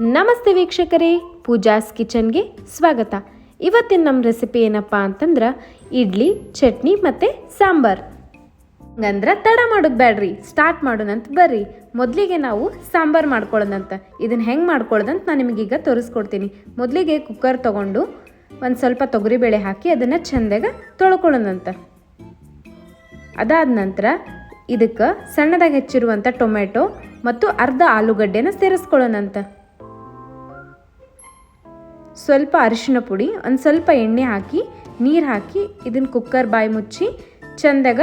ನಮಸ್ತೆ ವೀಕ್ಷಕರೇ, ಪೂಜಾಸ್ ಕಿಚನ್ಗೆ ಸ್ವಾಗತ. ಇವತ್ತಿನ ನಮ್ಮ ರೆಸಿಪಿ ಏನಪ್ಪ ಅಂತಂದ್ರೆ ಇಡ್ಲಿ, ಚಟ್ನಿ ಮತ್ತು ಸಾಂಬಾರ್. ಹಂಗಂದ್ರೆ ತಡ ಮಾಡೋದು ಬೇಡ್ರಿ, ಸ್ಟಾರ್ಟ್ ಮಾಡೋಣಂತ ಬರ್ರಿ. ಮೊದಲಿಗೆ ನಾವು ಸಾಂಬಾರು ಮಾಡ್ಕೊಳ್ಳೋದಂತ. ಇದನ್ನು ಹೆಂಗೆ ಮಾಡ್ಕೊಳ್ಳೋದಂತ ನಾನು ನಿಮಗೀಗ ತೋರಿಸ್ಕೊಡ್ತೀನಿ. ಮೊದಲಿಗೆ ಕುಕ್ಕರ್ ತೊಗೊಂಡು ಒಂದು ಸ್ವಲ್ಪ ತೊಗರಿಬೇಳೆ ಹಾಕಿ ಅದನ್ನು ಚೆಂದಾಗ ತೊಳ್ಕೊಳ್ಳೋದಂತ. ಅದಾದ ನಂತರ ಇದಕ್ಕೆ ಸಣ್ಣದಾಗಿ ಹೆಚ್ಚಿರುವಂಥ ಟೊಮೆಟೊ ಮತ್ತು ಅರ್ಧ ಆಲೂಗಡ್ಡೆನ ಸೇರಿಸ್ಕೊಳ್ಳೋಣಂತ. ಸ್ವಲ್ಪ ಅರಿಶಿನ ಪುಡಿ, ಒಂದು ಸ್ವಲ್ಪ ಎಣ್ಣೆ ಹಾಕಿ ನೀರು ಹಾಕಿ ಇದನ್ನು ಕುಕ್ಕರ್ ಬಾಯಿ ಮುಚ್ಚಿ ಚೆಂದಾಗ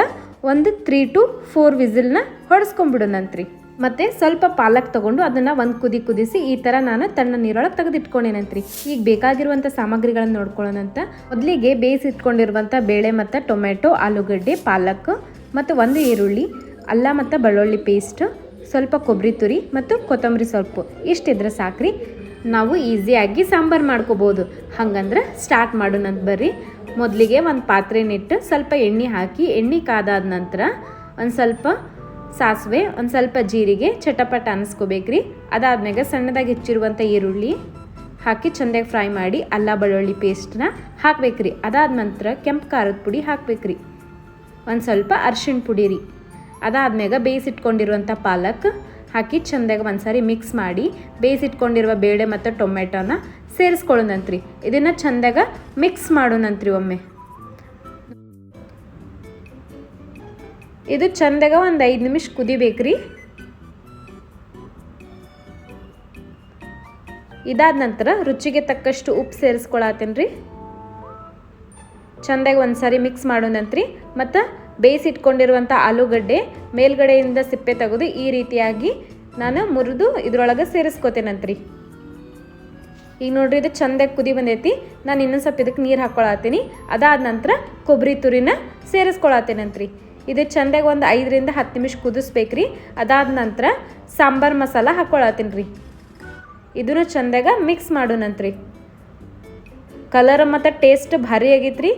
ಒಂದು 3 to 4 ವಿಸಿಲ್ನ ಹೊಡೆಸ್ಕೊಂಡ್ಬಿಡೋಣಂತ್ರಿ. ಮತ್ತು ಸ್ವಲ್ಪ ಪಾಲಕ್ ತೊಗೊಂಡು ಅದನ್ನು ಒಂದು ಕುದಿಸಿ ಈ ಥರ ನಾನು ತಣ್ಣ ನೀರೊಳಗೆ ತೆಗೆದಿಟ್ಕೊಂಡೇನಂತ್ರಿ. ಈಗ ಬೇಕಾಗಿರುವಂಥ ಸಾಮಗ್ರಿಗಳನ್ನು ನೋಡ್ಕೊಳ್ಳೋಣಂತ. ಮೊದಲಿಗೆ ಬೇಯಿಸಿಟ್ಕೊಂಡಿರುವಂಥ ಬೇಳೆ ಮತ್ತು ಟೊಮೆಟೊ, ಆಲೂಗಡ್ಡೆ, ಪಾಲಕ್ ಮತ್ತು ಒಂದು ಈರುಳ್ಳಿ, ಅಲ್ಲ ಮತ್ತು ಬೆಳ್ಳುಳ್ಳಿ ಪೇಸ್ಟ್, ಸ್ವಲ್ಪ ಕೊಬ್ಬರಿ ತುರಿ ಮತ್ತು ಕೊತ್ತಂಬರಿ ಸೊಪ್ಪು ಇಷ್ಟಿದ್ರೆ ಸಾಕ್ರಿ. ನಾವು ಈಸಿಯಾಗಿ ಸಾಂಬಾರು ಮಾಡ್ಕೋಬೋದು. ಹಂಗಂದ್ರೆ ಸ್ಟಾರ್ಟ್ ಮಾಡೋಣಂತ ಬರ್ರಿ. ಮೊದಲಿಗೆ ಒಂದು ಪಾತ್ರೆನಿಟ್ಟು ಸ್ವಲ್ಪ ಎಣ್ಣೆ ಹಾಕಿ ಎಣ್ಣೆ ಕಾದಾದ ನಂತರ ಒಂದು ಸ್ವಲ್ಪ ಸಾಸಿವೆ, ಒಂದು ಸ್ವಲ್ಪ ಜೀರಿಗೆ ಚಟಪಟ ಅನ್ನಿಸ್ಕೋಬೇಕ್ರಿ. ಅದಾದ್ಮೇಲೆ ಸಣ್ಣದಾಗಿ ಹೆಚ್ಚಿರುವಂಥ ಈರುಳ್ಳಿ ಹಾಕಿ ಚೆಂದಾಗಿ ಫ್ರೈ ಮಾಡಿ ಅಲ್ಲ ಬೆಳ್ಳುಳ್ಳಿ ಪೇಸ್ಟನ್ನ ಹಾಕ್ಬೇಕ್ರಿ. ಅದಾದ ನಂತರ ಕೆಂಪು ಖಾರದ ಪುಡಿ ಹಾಕ್ಬೇಕ್ರಿ, ಒಂದು ಸ್ವಲ್ಪ ಅರಿಶಿಣ ಪುಡಿ ರೀ. ಅದಾದ್ಮೇಲೆ ಬೇಯಿಸಿಟ್ಕೊಂಡಿರುವಂಥ ಪಾಲಕ್ ಹಾಕಿ ಚೆಂದಾಗಿ ಒಂದ್ಸಾರಿ ಮಿಕ್ಸ್ ಮಾಡಿ ಬೇಯಿಸಿಟ್ಕೊಂಡಿರುವ ಬೇಳೆ ಮತ್ತು ಟೊಮೆಟೊನ ಸೇರಿಸ್ಕೊಳ್ಳೋಣಂತ್ರಿ. ಇದನ್ನು ಚೆಂದಾಗ ಮಿಕ್ಸ್ ಮಾಡೋಣಂತ್ರಿ. ಒಮ್ಮೆ ಇದು ಚೆಂದಾಗ ಒಂದು 5 ನಿಮಿಷ ಕುದಿಬೇಕ್ರಿ. ಇದಾದ ನಂತರ ರುಚಿಗೆ ತಕ್ಕಷ್ಟು ಉಪ್ಪು ಸೇರಿಸ್ಕೊಳತ್ತೇನ್ರಿ. ಚೆಂದಾಗಿ ಒಂದ್ಸಾರಿ ಮಿಕ್ಸ್ ಮಾಡೋಣಂತ್ರಿ. ಮತ್ತು ಬೇಯಿಸಿಟ್ಕೊಂಡಿರುವಂಥ ಆಲೂಗಡ್ಡೆ ಮೇಲ್ಗಡೆಯಿಂದ ಸಿಪ್ಪೆ ತೆಗೆದು ಈ ರೀತಿಯಾಗಿ ನಾನು ಮುರಿದು ಇದ್ರೊಳಗೆ ಸೇರಿಸ್ಕೋತೇನಂತ್ರಿ. ಈಗ ನೋಡ್ರಿ, ಇದು ಚೆಂದಾಗಿ ಕುದಿ ಬಂದೈತಿ. ನಾನು ಇನ್ನೊಂದು ಸ್ವಲ್ಪ ಇದಕ್ಕೆ ನೀರು ಹಾಕ್ಕೊಳತ್ತೀನಿ. ಅದಾದ ನಂತರ ಕೊಬ್ಬರಿ ತುರಿನ ಸೇರಿಸ್ಕೊಳತ್ತೇನಂತ್ರಿ. ಇದು ಚೆಂದಾಗಿ ಒಂದು 5 ರಿಂದ 10 ನಿಮಿಷ ಕುದಿಸ್ಬೇಕ್ರಿ. ಅದಾದ ನಂತರ ಸಾಂಬಾರು ಮಸಾಲ ಹಾಕ್ಕೊಳತ್ತೀನಿ ರೀ. ಇದನ್ನು ಚೆಂದಾಗ ಮಿಕ್ಸ್ ಮಾಡೋಣಂತ್ರಿ. ಕಲರ್ ಮತ್ತು ಟೇಸ್ಟ್ ಭಾರಿ ಆಗೈತ್ರಿ.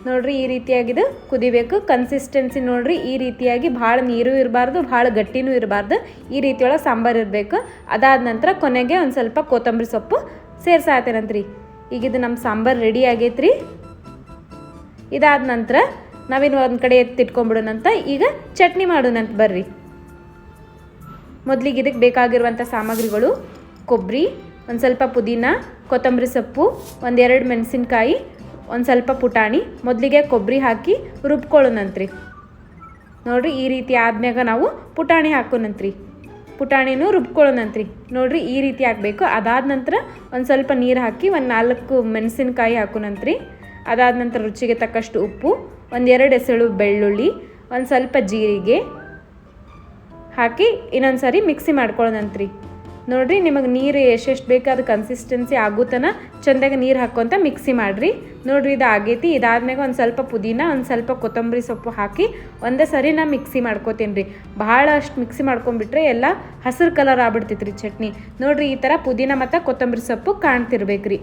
ನೋಡ್ರಿ, ಈ ರೀತಿಯಾಗಿದು ಕುದಿಬೇಕು. ಕನ್ಸಿಸ್ಟೆನ್ಸಿ ನೋಡ್ರಿ, ಈ ರೀತಿಯಾಗಿ ಭಾಳ ನೀರು ಇರಬಾರ್ದು, ಭಾಳ ಗಟ್ಟಿನೂ ಇರಬಾರ್ದು. ಈ ರೀತಿಯೊಳಗೆ ಸಾಂಬಾರು ಇರಬೇಕು. ಅದಾದ ನಂತರ ಕೊನೆಗೆ ಒಂದು ಸ್ವಲ್ಪ ಕೊತ್ತಂಬರಿ ಸೊಪ್ಪು ಸೇರ್ಸಾತೇನಂತ್ರಿ. ಈಗ ಇದು ನಮ್ಮ ಸಾಂಬಾರು ರೆಡಿ ಆಗೈತ್ರಿ. ಇದಾದ ನಂತರ ನಾವೇನು ಒಂದು ಕಡೆ ಎತ್ತಿಟ್ಕೊಂಡ್ಬಿಡೋಣಂತ. ಈಗ ಚಟ್ನಿ ಮಾಡೋಣಂತ ಬರ್ರಿ. ಮೊದಲಿಗೆ ಇದಕ್ಕೆ ಬೇಕಾಗಿರುವಂಥ ಸಾಮಗ್ರಿಗಳು: ಕೊಬ್ಬರಿ, ಒಂದು ಸ್ವಲ್ಪ ಪುದೀನ, ಕೊತ್ತಂಬರಿ ಸೊಪ್ಪು, 1-2 ಮೆಣಸಿನ್ಕಾಯಿ, ಒಂದು ಸ್ವಲ್ಪ ಪುಟಾಣಿ. ಮೊದಲಿಗೆ ಕೊಬ್ಬರಿ ಹಾಕಿ ರುಬ್ಕೊಳ್ಳೋಣಂತ್ರಿ. ನೋಡಿರಿ, ಈ ರೀತಿ ಆದ್ಮ್ಯಾಗ ನಾವು ಪುಟಾಣಿ ಹಾಕೋಣಂತ್ರಿ. ಪುಟಾಣಿನೂ ರುಬ್ಕೊಳ್ಳೋಣಂತ್ರಿ. ನೋಡಿರಿ, ಈ ರೀತಿ ಹಾಕಬೇಕು. ಅದಾದ ನಂತರ ಒಂದು ಸ್ವಲ್ಪ ನೀರು ಹಾಕಿ 4 ಮೆಣಸಿನ್ಕಾಯಿ ಹಾಕೋಣಂತ್ರಿ. ಅದಾದ ನಂತರ ರುಚಿಗೆ ತಕ್ಕಷ್ಟು ಉಪ್ಪು, 1-2 ಎಸಳು ಬೆಳ್ಳುಳ್ಳಿ, ಒಂದು ಸ್ವಲ್ಪ ಜೀರಿಗೆ ಹಾಕಿ ಇನ್ನೊಂದು ಸಾರಿ ಮಿಕ್ಸಿ ಮಾಡ್ಕೊಳ್ಳೋಣಂತ್ರಿ. ನೋಡಿರಿ, ನಿಮಗೆ ನೀರು ಎಷ್ಟೆಷ್ಟು ಬೇಕು ಅದು ಕನ್ಸಿಸ್ಟೆನ್ಸಿ ಆಗುತ್ತನ ಚೆಂದಾಗಿ ನೀರು ಹಾಕ್ಕೊಂತ ಮಿಕ್ಸಿ ಮಾಡಿರಿ. ನೋಡಿರಿ, ಇದು ಆಗೈತಿ. ಇದಾದ್ಮೇಲೆ ಒಂದು ಸ್ವಲ್ಪ ಪುದೀನ, ಒಂದು ಸ್ವಲ್ಪ ಕೊತ್ತಂಬರಿ ಸೊಪ್ಪು ಹಾಕಿ ಒಂದೇ ಸರಿ ನಾ ಮಿಕ್ಸಿ ಮಾಡ್ಕೋತೀನಿ ರೀ. ಭಾಳ ಅಷ್ಟು ಮಿಕ್ಸಿ ಮಾಡ್ಕೊಂಡ್ಬಿಟ್ರೆ ಎಲ್ಲ ಹಸಿರು ಕಲರ್ ಆಗ್ಬಿಡ್ತೈತೆ ರೀ ಚಟ್ನಿ. ನೋಡಿರಿ, ಈ ಥರ ಪುದೀನ ಮತ್ತು ಕೊತ್ತಂಬರಿ ಸೊಪ್ಪು ಕಾಣ್ತಿರ್ಬೇಕು ರೀ.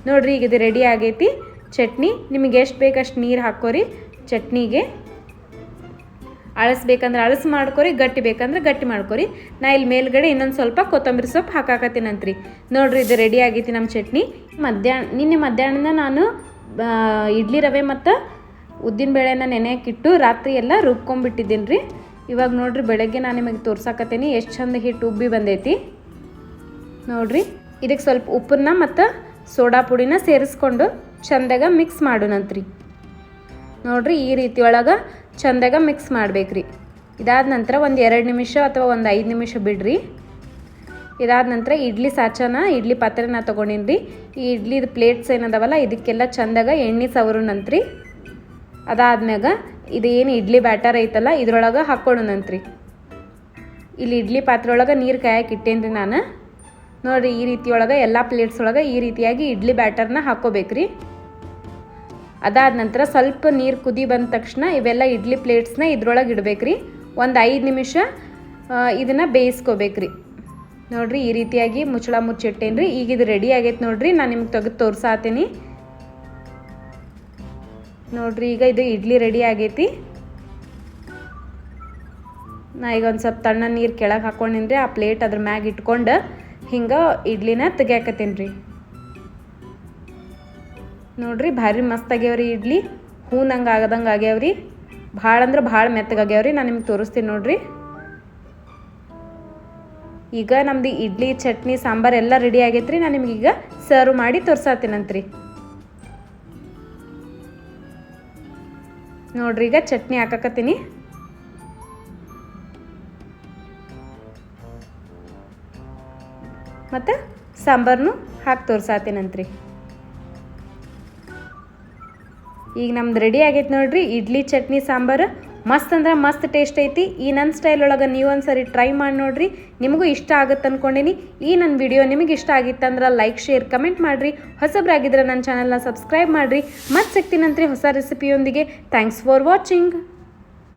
ನೋಡಿರಿ, ಈಗ ಇದು ರೆಡಿ ಆಗೈತಿ ಚಟ್ನಿ. ನಿಮಗೆ ಎಷ್ಟು ಬೇಕಷ್ಟು ನೀರು ಹಾಕೋರಿ. ಚಟ್ನಿಗೆ ಅಳಸ್ಬೇಕಂದ್ರೆ ಅಳಸ್ ಮಾಡ್ಕೊರಿ, ಗಟ್ಟಿ ಬೇಕಂದ್ರೆ ಗಟ್ಟಿ ಮಾಡ್ಕೊರಿ. ನಾ ಇಲ್ಲಿ ಮೇಲ್ಗಡೆ ಇನ್ನೊಂದು ಸ್ವಲ್ಪ ಕೊತ್ತಂಬರಿ ಸೊಪ್ಪು ಹಾಕಾಕತ್ತೀನಂತ್ರಿ. ನೋಡಿರಿ, ಇದು ರೆಡಿ ಆಗೈತಿ ನಮ್ಮ ಚಟ್ನಿ. ನಿನ್ನೆ ಮಧ್ಯಾಹ್ನ ನಾನು ಇಡ್ಲಿ ರವೆ ಮತ್ತು ಉದ್ದಿನ ಬೇಳೆನ ನೆನೆಯಕ್ಕಿಟ್ಟು ರಾತ್ರಿ ಎಲ್ಲ ರುಬ್ಕೊಂಡ್ಬಿಟ್ಟಿದ್ದೀನಿ ರೀ. ಇವಾಗ ನೋಡಿರಿ, ಬೆಳಗ್ಗೆ ನಾನು ನಿಮಗೆ ತೋರ್ಸಾಕತ್ತೀನಿ ಎಷ್ಟು ಚಂದ ಹಿಟ್ಟು ಉಬ್ಬಿ ಬಂದೈತಿ. ನೋಡಿರಿ, ಇದಕ್ಕೆ ಸ್ವಲ್ಪ ಉಪ್ಪನ್ನ ಮತ್ತು ಸೋಡಾ ಪುಡಿನ ಸೇರಿಸ್ಕೊಂಡು ಚೆಂದಾಗ ಮಿಕ್ಸ್ ಮಾಡೋಣಂತ್ರಿ. ನೋಡಿರಿ, ಈ ರೀತಿ ಒಳಗೆ ಚೆಂದಾಗ ಮಿಕ್ಸ್ ಮಾಡಬೇಕ್ರಿ. ಇದಾದ ನಂತರ ಒಂದು 2 ನಿಮಿಷ ಅಥವಾ ಒಂದು 5 ನಿಮಿಷ ಬಿಡ್ರಿ. ಇದಾದ ನಂತರ ಇಡ್ಲಿ ಸಾಚನ, ಇಡ್ಲಿ ಪಾತ್ರೆನ ತೊಗೊಂಡಿನಿ ರೀ. ಈ ಇಡ್ಲಿದು ಪ್ಲೇಟ್ಸ್ ಏನದವಲ್ಲ ಇದಕ್ಕೆಲ್ಲ ಚೆಂದಾಗ ಎಣ್ಣೆ ಸವರೋಣಂತ್ರಿ. ಅದಾದ್ಮ್ಯಾಗ ಇದು ಏನು ಇಡ್ಲಿ ಬ್ಯಾಟರ್ ಐತಲ್ಲ ಇದ್ರೊಳಗೆ ಹಾಕ್ಕೊಳ್ಳೋಣಂತ್ರಿ. ಇಲ್ಲಿ ಇಡ್ಲಿ ಪಾತ್ರೆ ಒಳಗೆ ನೀರು ಕಾಯಕ್ಕೆ ಇಟ್ಟೇನ್ರಿ ನಾನು. ನೋಡಿರಿ, ಈ ರೀತಿ ಒಳಗೆ ಎಲ್ಲ ಪ್ಲೇಟ್ಸ್ ಒಳಗೆ ಈ ರೀತಿಯಾಗಿ ಇಡ್ಲಿ ಬ್ಯಾಟರ್ನ ಹಾಕ್ಕೋಬೇಕ್ರಿ. ಅದಾದ ನಂತರ ಸ್ವಲ್ಪ ನೀರು ಕುದಿ ಬಂದ ತಕ್ಷಣ ಇವೆಲ್ಲ ಇಡ್ಲಿ ಪ್ಲೇಟ್ಸ್ನ ಇದ್ರೊಳಗೆ ಇಡಬೇಕ್ರಿ. ಒಂದು 5 ನಿಮಿಷ ಇದನ್ನು ಬೇಯಿಸ್ಕೋಬೇಕ್ರಿ. ನೋಡಿರಿ, ಈ ರೀತಿಯಾಗಿ ಮುಚ್ಚಳ ಮುಚ್ಚಿಟ್ಟೇನಿ ರೀ. ಈಗ ಇದು ರೆಡಿ ಆಗೈತೆ ನೋಡಿರಿ. ನಾನು ನಿಮ್ಗೆ ತೆಗೆದು ತೋರ್ಸಾತೀನಿ. ನೋಡಿರಿ, ಈಗ ಇದು ಇಡ್ಲಿ ರೆಡಿ ಆಗೈತಿ. ನಾ ಈಗ ಒಂದು ಸ್ವಲ್ಪ ತಣ್ಣ ನೀರು ಕೆಳಗೆ ಹಾಕ್ಕೊಂಡಿನ್ರಿ. ಆ ಪ್ಲೇಟ್ ಅದ್ರ ಮ್ಯಾಗ ಇಟ್ಕೊಂಡು ಹಿಂಗೆ ಇಡ್ಲಿನ ತೆಗಿಯಾಕತ್ತೀನಿ ರೀ. ನೋಡ್ರಿ ಭಾರಿ ಮಸ್ತ್ ಆಗ್ಯಾವ್ರಿ ಇಡ್ಲಿ. ಹೂನಂಗೆ ಆಗದಂಗೆ ಆಗ್ಯಾವ್ರಿ. ಭಾಳ ಅಂದ್ರೆ ಭಾಳ ಮೆತ್ತಗಾಗ್ಯಾವ್ರಿ. ನಾನು ನಿಮ್ಗೆ ತೋರಿಸ್ತೀನಿ ನೋಡ್ರಿ. ಈಗ ನಮ್ದು ಇಡ್ಲಿ ಚಟ್ನಿ ಸಾಂಬಾರು ಎಲ್ಲ ರೆಡಿ ಆಗೈತ್ರಿ. ನಾನು ನಿಮ್ಗೀಗ ಸರ್ವ್ ಮಾಡಿ ತೋರ್ಸಾತೀನಂತ್ರಿ. ನೋಡ್ರಿ ಈಗ ಚಟ್ನಿ ಹಾಕಕತ್ತೀನಿ. ಮತ್ತು ಸಾಂಬಾರನ್ನು ಹಾಕಿ ತೋರ್ಸಾತೀನಂತ್ರಿ. ಈಗ ನಮ್ದು ರೆಡಿ ಆಗೈತೆ ನೋಡ್ರಿ ಇಡ್ಲಿ ಚಟ್ನಿ ಸಾಂಬಾರು. ಮಸ್ತ್ ಅಂದ್ರೆ ಮಸ್ತ್ ಟೇಸ್ಟ್ ಐತಿ. ಈ ನನ್ನ ಸ್ಟೈಲ್ ಒಳಗೆ ನೀವು ಒಂದ್ಸರಿ ಟ್ರೈ ಮಾಡಿ ನೋಡ್ರಿ. ನಿಮಗೂ ಇಷ್ಟ ಆಗುತ್ತೆ ಅಂದ್ಕೊಂಡೀನಿ. ಈ ನನ್ನ ವಿಡಿಯೋ ನಿಮಗೆ ಇಷ್ಟ ಆಗಿತ್ತಂದ್ರೆ ಲೈಕ್ ಶೇರ್ ಕಮೆಂಟ್ ಮಾಡಿರಿ. ಹೊಸಬ್ರಾಗಿದ್ರೆ ನನ್ನ ಚಾನಲ್ನ ಸಬ್ಸ್ಕ್ರೈಬ್ ಮಾಡಿರಿ. ಮತ್ತೆ ಸಿಗ್ತೀನಂತ್ರಿ ಹೊಸ ರೆಸಿಪಿಯೊಂದಿಗೆ. Thanks for watching.